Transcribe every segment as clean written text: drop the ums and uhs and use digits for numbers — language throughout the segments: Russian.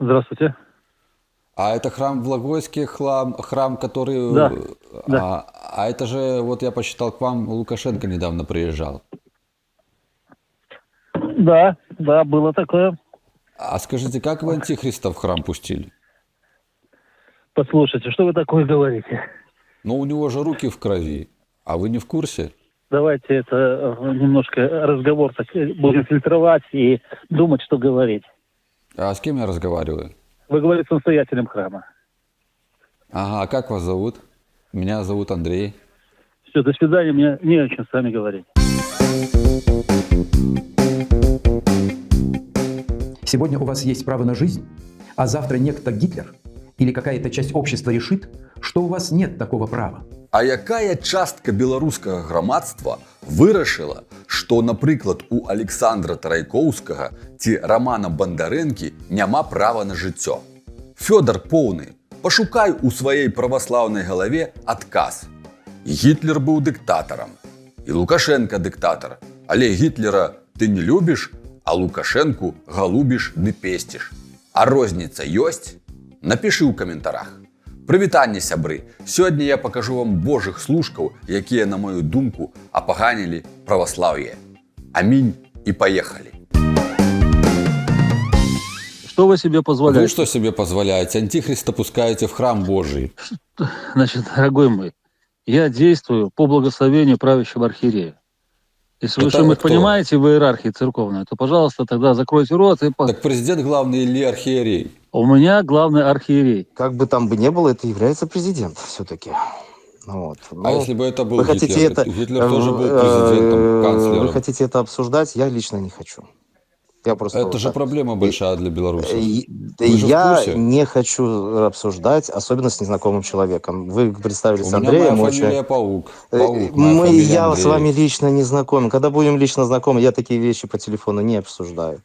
Здравствуйте. А это храм в Логойске, храм, который... Да, да, А это же, вот я посчитал, к вам Лукашенко недавно приезжал. да, было такое. А скажите, как вы антихриста в храм пустили? Послушайте, что вы такое говорите? Ну, у него же руки в крови. А вы не в курсе? Давайте это немножко разговор так будем фильтровать и думать, что говорить. А с кем я разговариваю? Вы говорите с настоятелем храма. Ага, а как вас зовут? Меня зовут Андрей. Все, до свидания, мне не о чем с вами говорить. Сегодня у вас есть право на жизнь, а завтра некто Гитлер или какая-то часть общества решит, что у вас нет такого права. А якая частка беларускага грамадства вырашыла, што, напрыклад, у Александра Тарайкоўскага ці Рамана Бандарэнкі няма права на жыццё? Фёдар поўны, пашукай у сваёй праваслаўнай галаве адказ. Гітлер быў дыктатарам, і Лукашенко дыктатар, але Гітлера ты не любіш, а Лукашенку галубіш ды песціш. А розніца ёсць? Напішы ў каментарах. Прывітанне, сябры! Сёння я пакажу вам божых служкаў, якія, на мою думку, апаганілі праваслаўе. Амінь і паехалі! Что вы себе Вы позволяете? что себе позволяете? Антихриста пускаете в храм Божий. Значит, дорогой мой, я действую по благословению правящего архиерея. Если вы Это что-нибудь кто? понимаете в иерархии церковной, то, пожалуйста, тогда закройте рот и... Так президент главный или архиерей? У меня главный архиерей. Как бы там бы ни было, это является президент все-таки. Вот. А Но если бы это был вы Гитлер? хотите это, Гитлер тоже был президентом, канцлером. Вы хотите это обсуждать? Я лично не хочу. Я просто Это вот же так. проблема большая для белорусов. Да Вы же в я курсе? не хочу обсуждать, особенно с незнакомым человеком. Вы представились У меня Андреем. моя очень- фамилия Паук. Паук, моя Мы, фамилия я с Андрей. вами лично не знаком. Когда будем лично знакомы, я такие вещи по телефону не обсуждаю.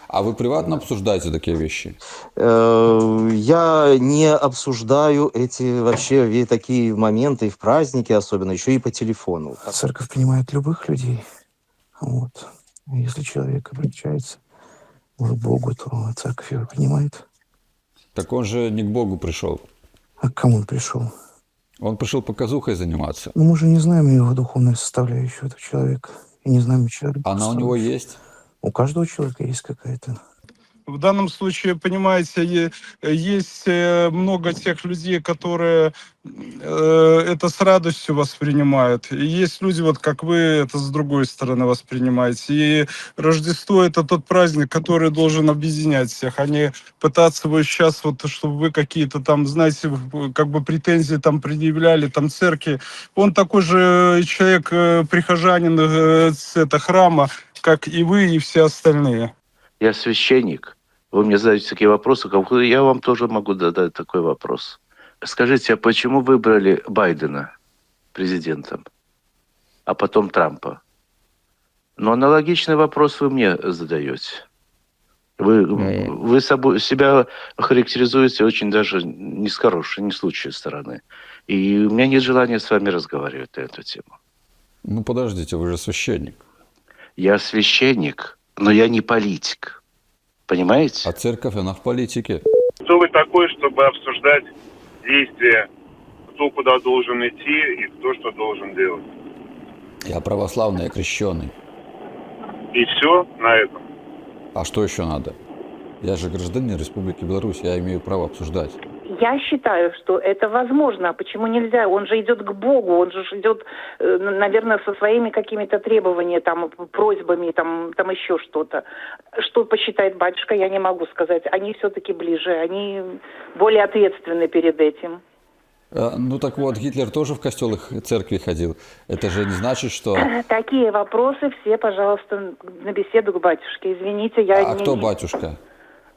А вы приватно обсуждаете такие вещи? Я не обсуждаю эти вообще такие моменты и в праздники, особенно еще и по телефону. Церковь принимает любых людей. Вот. Если человек обращается к Богу, то церковь его принимает. Так он же не к Богу пришел. А к кому он пришел? Он пришел показухой заниматься. Ну, мы же не знаем его духовную составляющую этого человека. И не знаем человека. Она у него есть? У каждого человека есть какая-то. В данном случае, понимаете, есть много тех людей, которые это с радостью воспринимают. И есть люди, вот как вы, это с другой стороны воспринимаете. И Рождество — это тот праздник, который должен объединять всех, а не пытаться вот сейчас, вот, чтобы вы какие-то там, знаете, как бы претензии там предъявляли там церкви. Он такой же человек, прихожанин это храма, как и вы, и все остальные. Я священник. Вы мне задаете такие вопросы, я вам тоже могу задать такой вопрос. Скажите, а почему выбрали Байдена президентом, а потом Трампа? Но аналогичный вопрос вы мне задаете. Вы себя характеризуете очень даже не с хорошей, не с лучшей стороны. И у меня нет желания с вами разговаривать на эту тему. Ну подождите, вы же священник. Я священник, но я не политик. Понимаете? А церковь, она в политике. Кто вы такой, чтобы обсуждать действия, кто куда должен идти и кто что должен делать? Я православный, я крещеный. И все на этом. А что еще надо? Я же гражданин Республики Беларусь, я имею право обсуждать. Я считаю, что это возможно. Почему нельзя? Он же идет к Богу, он же идет, наверное, со своими какими-то требованиями, там, просьбами, там еще что-то. Что посчитает батюшка, я не могу сказать. Они все-таки ближе, они более ответственны перед этим. Ну так вот, Гитлер тоже в костел и церкви ходил. Это же не значит, что... Такие вопросы все, пожалуйста, на беседу к батюшке. Извините, я А кто батюшка?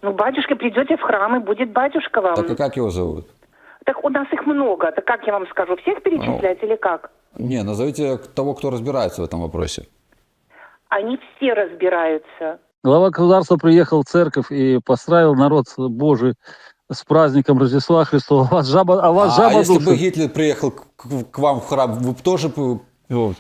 Ну, батюшка, придете в храм, и будет батюшка вам. Так а как его зовут? Так у нас их много. Так как я вам скажу, всех перечислять или как? Не, назовите того, кто разбирается в этом вопросе. Они все разбираются. Глава государства приехал в церковь и поздравил народ Божий с праздником Рождества Христова. А вас жаба если душит. бы Гитлер приехал к вам в храм, вы бы тоже... Вот,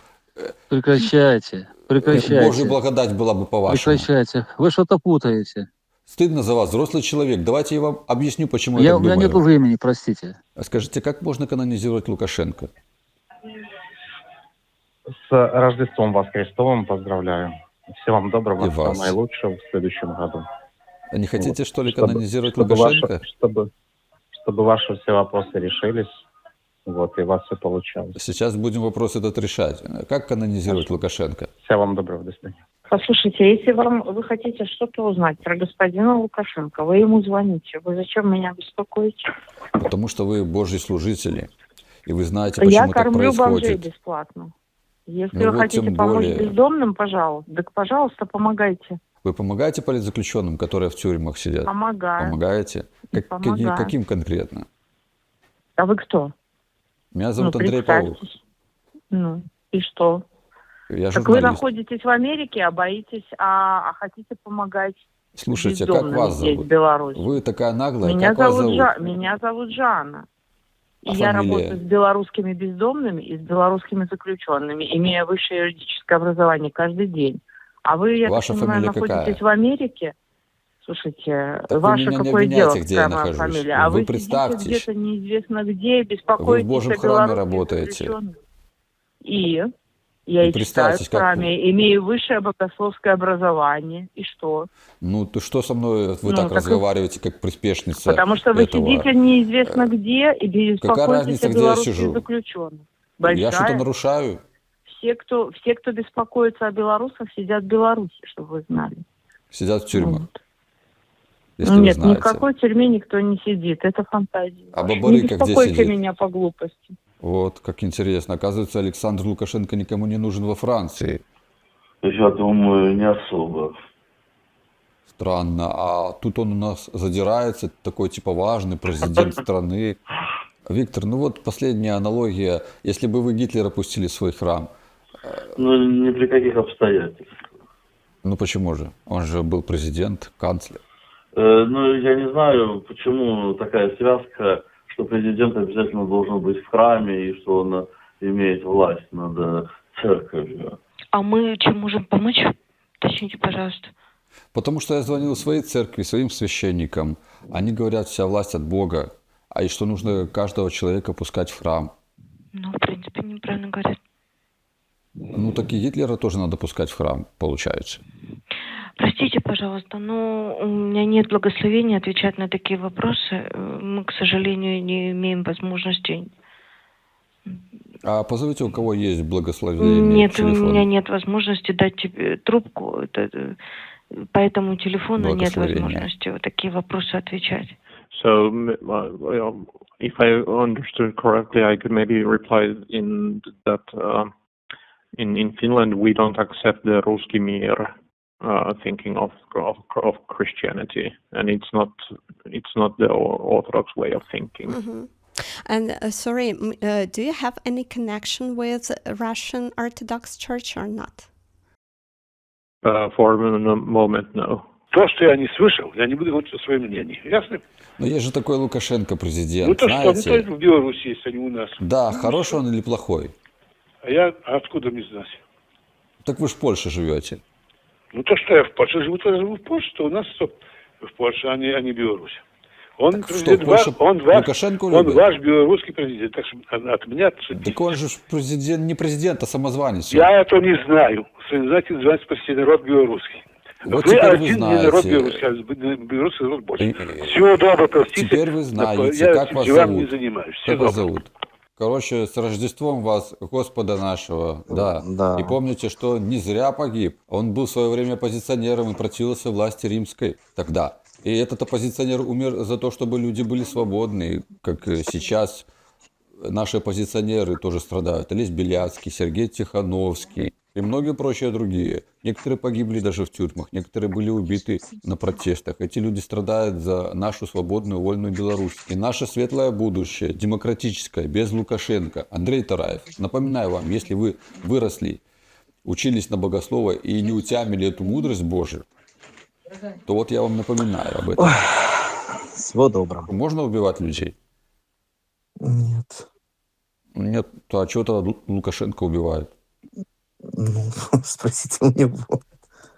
Прекращайте. Божья благодать была бы по-вашему. Прекращайте. Вы что-то путаете. Стыдно за вас, взрослый человек. Давайте я вам объясню, почему У я так меня думаю. нет времени, простите. Скажите, как можно канонизировать Лукашенко? С Рождеством вас Христовым поздравляю. Всего вам доброго, И всего вас. наилучшего в следующем году. А не хотите, что ли, Чтобы- канонизировать чтобы Лукашенко? чтобы ваши все вопросы решились, вот, и у вас все получалось. Сейчас будем вопрос этот решать. Как канонизировать Лукашенко? Всего вам доброго, до свидания. Послушайте, если вы хотите что-то узнать про господина Лукашенко, вы ему звоните. Вы зачем меня беспокоите? Потому что вы Божьи служители, и вы знаете, Я почему так кормлю бомжей происходит. бесплатно. Если Ну вы вот хотите тем помочь более. бездомным, пожалуйста, так, пожалуйста, помогайте. Вы помогаете политзаключенным, которые в тюрьмах сидят? Помогаю. Помогаете? Помогаю. Каким конкретно? А вы кто? Меня зовут Андрей Павлов. представьтесь. Ну, и что? Я Так вы журналист. находитесь в Америке, а боитесь, а хотите помогать Слушайте, как бездомным вас здесь, в зовут? Беларуси. Вы такая наглая, Меня как вас зовут, зовут? Меня зовут Жанна. И А я фамилия? работаю с белорусскими бездомными и с белорусскими заключенными, имея высшее юридическое образование каждый день. А вы, я Ваша так понимаю, фамилия находитесь какая? в Америке? Слушайте, Так вы ваше меня не какое обвиняйте, дело, где я какая моя нахожусь. фамилия? А Вы вы представьтесь. сидите где-то неизвестно где, беспокоитесь Божьем о храме белорусских работаете. заключенных. И я И и читаю представьтесь, в как храме, имею высшее богословское образование. И что? Ну, то что со мной вы Ну, так так и- разговариваете, как приспешница Потому что вы этого? сидите неизвестно где и беспокоитесь разница, о где я белорусских сижу? заключенных. Я что-то Большая. нарушаю? Все, кто беспокоится о белорусах, сидят в Беларуси, чтобы вы знали. Сидят в тюрьмах. Вот. Если вы Нет, ни в знаете. какой тюрьме никто не сидит. Это фантазия. А ваша. Бабарыка Не где беспокойте сидит? меня по глупости. Вот, как интересно. Оказывается, Александр Лукашенко никому не нужен во Франции. Я думаю, не особо. Странно. А тут он у нас задирается, такой типа важный президент страны. Виктор, ну вот последняя аналогия. Если бы вы Гитлера пустили в свой храм, Ну, ни при каких обстоятельствах. ну почему же? Он же был президент, канцлер. Ну, я не знаю, почему такая связка, что президент обязательно должен быть в храме и что он имеет власть над церковью. А мы чем можем помочь? Уточните, пожалуйста. Потому что я звонил в своей церкви, своим священникам. Они говорят, вся власть от Бога. А и что нужно каждого человека пускать в храм. Ну, в принципе, неправильно говорят. Ну, так и Гитлера тоже надо пускать в храм, получается. Простите, пожалуйста, но у меня нет благословения отвечать на такие вопросы. Мы, к сожалению, не имеем возможности. А позовите, у кого есть благословение, Нет, у телефон. меня нет возможности дать тебе трубку. По этому телефону нет Благословение. возможности вот такие вопросы отвечать. So, if I understood correctly, I could maybe reply in that in Finland we don't accept the Ruski Mir thinking of Christianity, and it's not the Orthodox way of thinking. Mhm. And sorry, do you have any connection with Russian Orthodox Church or not? For the moment, no. То, что я не слышал, я не буду говорить о своем мнении. Ясно? Но есть же такой Лукашенко, президент, Ну то что, ну знаете? то в Беларуси есть, а не у нас. Да, хороший он или плохой? А откуда мне знать? Так вы ж в Польше живете. Ну то, что я в Польше живу, то я живу в Польше, то у нас в Польше, а не Беларусь. Он Так президент, что, Польша он Лукашенко он любит? ваш белорусский президент, так что от меня... Так он же президент, не президент, а самозванец. Я это не знаю. Знаете, называется почти народ белорусский. Вот вы теперь вы один не народ знаете. белорусский, а белорусский народ больше. Всего доброго, простите. Теперь вы знаете, я как вас делами не зовут. занимаюсь. Всего Как вас доброго. зовут? Короче, с Рождеством вас, Господа нашего, да. Да. И помните, что не зря погиб. Он был в свое время оппозиционером и противился власти римской тогда. И этот оппозиционер умер за то, чтобы люди были свободны, как сейчас наши оппозиционеры тоже страдают. Олесь Беляцкий, Сергей Тихановский и многие прочие другие. Некоторые погибли даже в тюрьмах, некоторые были убиты на протестах. Эти люди страдают за нашу свободную, вольную Беларусь. И наше светлое будущее, демократическое, без Лукашенко. Андрей Тараев, напоминаю вам, если вы выросли, учились на богослова и не утямили эту мудрость Божию, то вот я вам напоминаю об этом. Всего доброго. Можно убивать людей? Нет. Нет, то а чего тогда Лукашенко убивает? Ну, спросите у него.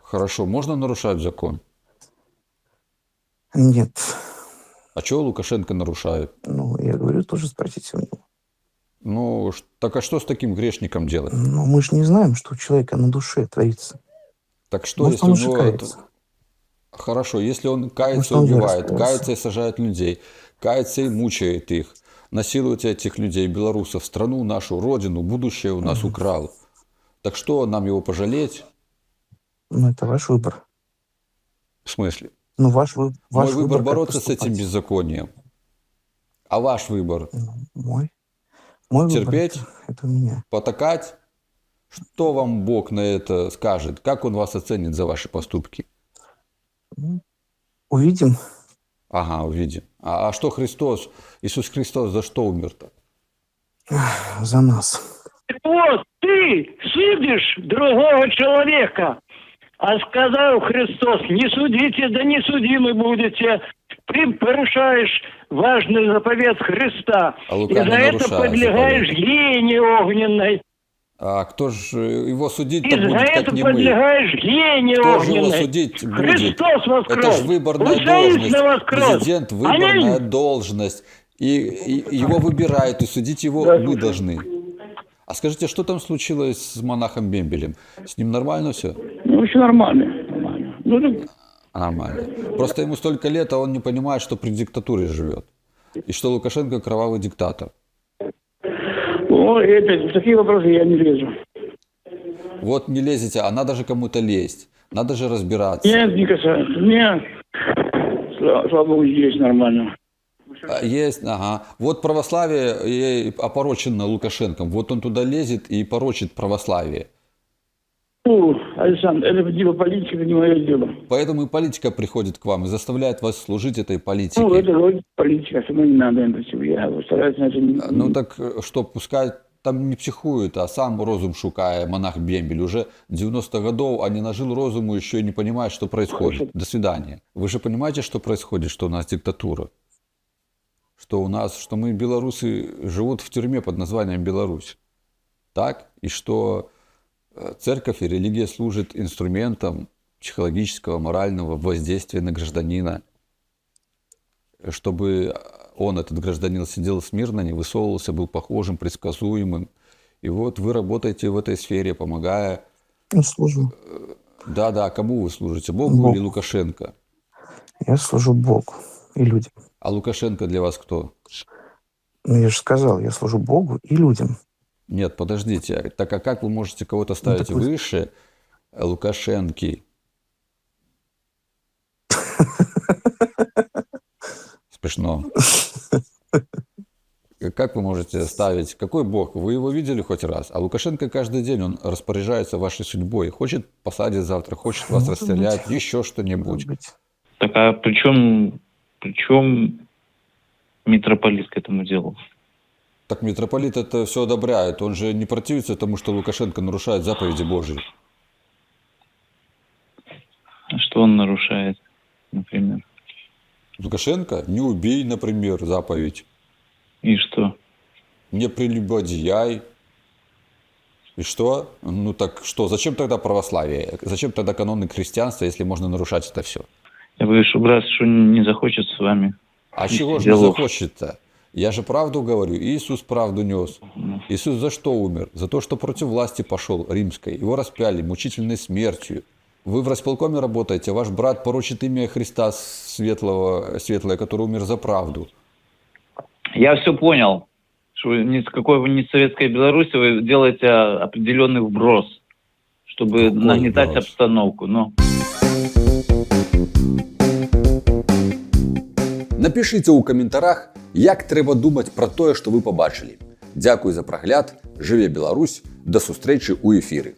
Хорошо, можно нарушать закон? Нет. А чего Лукашенко нарушает? Ну, я говорю, тоже спросите у него. Ну, так а что с таким грешником делать? Но мы же не знаем, что у человека на душе творится. Так что, Может, если он у уже него... кается. Хорошо, если он кается, Может, он убивает, раскаялся. кается и сажает людей, кается и мучает их, насилует этих людей, белорусов, страну нашу, родину, будущее у нас украл. Так что, нам его пожалеть? Ну, это ваш выбор. В смысле? Ну, ваш выбор. Мой выбор как бороться с этим поступать. беззаконием. А ваш выбор? Мой выбор Терпеть? это у меня. Потакать? Что вам Бог на это скажет? Как Он вас оценит за ваши поступки? Увидим. Ага, увидим. А что Христос, Иисус Христос за что умер-то? За нас. Вот ты судишь другого человека, а сказал Христос, не судите, да не судимы будете. Ты нарушаешь важный заповедь Христа. А И Лука за не это нарушает подлегаешь заповедь. гиене огненной. А кто же его И судить-то за будет, как это не мы? подлегаешь гиене Кто же его огненной. судить будет? Христос воскрес. Это же выборная Он должность. таинственно воскрес. Президент – выборная Аминь. должность. И его выбирают, и судить его мы должны. А скажите, что там случилось с монахом Бембелем? С ним нормально все? Ну, все нормально. Нормально. Ну, так Нормально. Просто ему столько лет, а он не понимает, что при диктатуре живет. И что Лукашенко кровавый диктатор. ой, это, в такие вопросы я не лезу. Вот не лезете, а надо же кому-то лезть. Надо же разбираться. Нет, не касается. Нет. Слава Богу, здесь нормально. Есть, ага. Вот православие и опорочено Лукашенком. Вот он туда лезет и порочит православие. Фу, Александр, это дело политики, это не мое дело. Поэтому и политика приходит к вам и заставляет вас служить этой политике. Ну, это вроде политика, что не надо это всего. Я стараюсь на это не... Ну так что, пускай там не психует, а сам розум шукає, монах Бембель. Уже 90 годов, а не нажил розуму, еще и не понимает, что происходит. До свидания. Вы же понимаете, что происходит, что у нас диктатура? Что мы, белорусы, живут в тюрьме под названием Беларусь. Так? И что церковь и религия служат инструментом психологического, морального воздействия на гражданина, чтобы он, этот гражданин, сидел смирно, не высовывался, был похожим, предсказуемым. И вот вы работаете в этой сфере, помогая... Я служу. Да, кому вы служите? Богу или Лукашенко? Я служу Богу и людям. А Лукашенко для вас кто? Ну, я же сказал, я служу Богу и людям. Нет, подождите. Так а как вы можете кого-то ставить так вы- выше Лукашенки? Смешно. Как вы можете ставить? Какой бог? Вы его видели хоть раз? А Лукашенко каждый день, он распоряжается вашей судьбой. Хочет посадить завтра, хочет вас расстрелять, еще что-нибудь. Так а при чем митрополит к этому делу? Так митрополит это все одобряет. Он же не противится тому, что Лукашенко нарушает заповеди Божьи. А что он нарушает, например? Лукашенко? Не убей, например, заповедь. И что? Не прелюбодеяй. И что? Ну так что? Зачем тогда православие? Зачем тогда каноны христианства, если можно нарушать это все? Я боюсь, что брат что не захочет с вами. А чего же не захочет-то? Я же правду говорю. Иисус правду нес. Иисус за что умер? За то, что против власти пошел римской. Его распяли мучительной смертью. Вы в располкоме работаете, ваш брат порочит имя Христа светлое, который умер за правду. Я все понял, что ни с какой вы не советской Беларуси вы делаете определенный вброс, чтобы нагнетать вброс? обстановку. Но... Напишіть у каментарях, як треба думати про те, що ви побачили. Дякую за прогляд, живе Білорусь, до зустрічі у ефірі.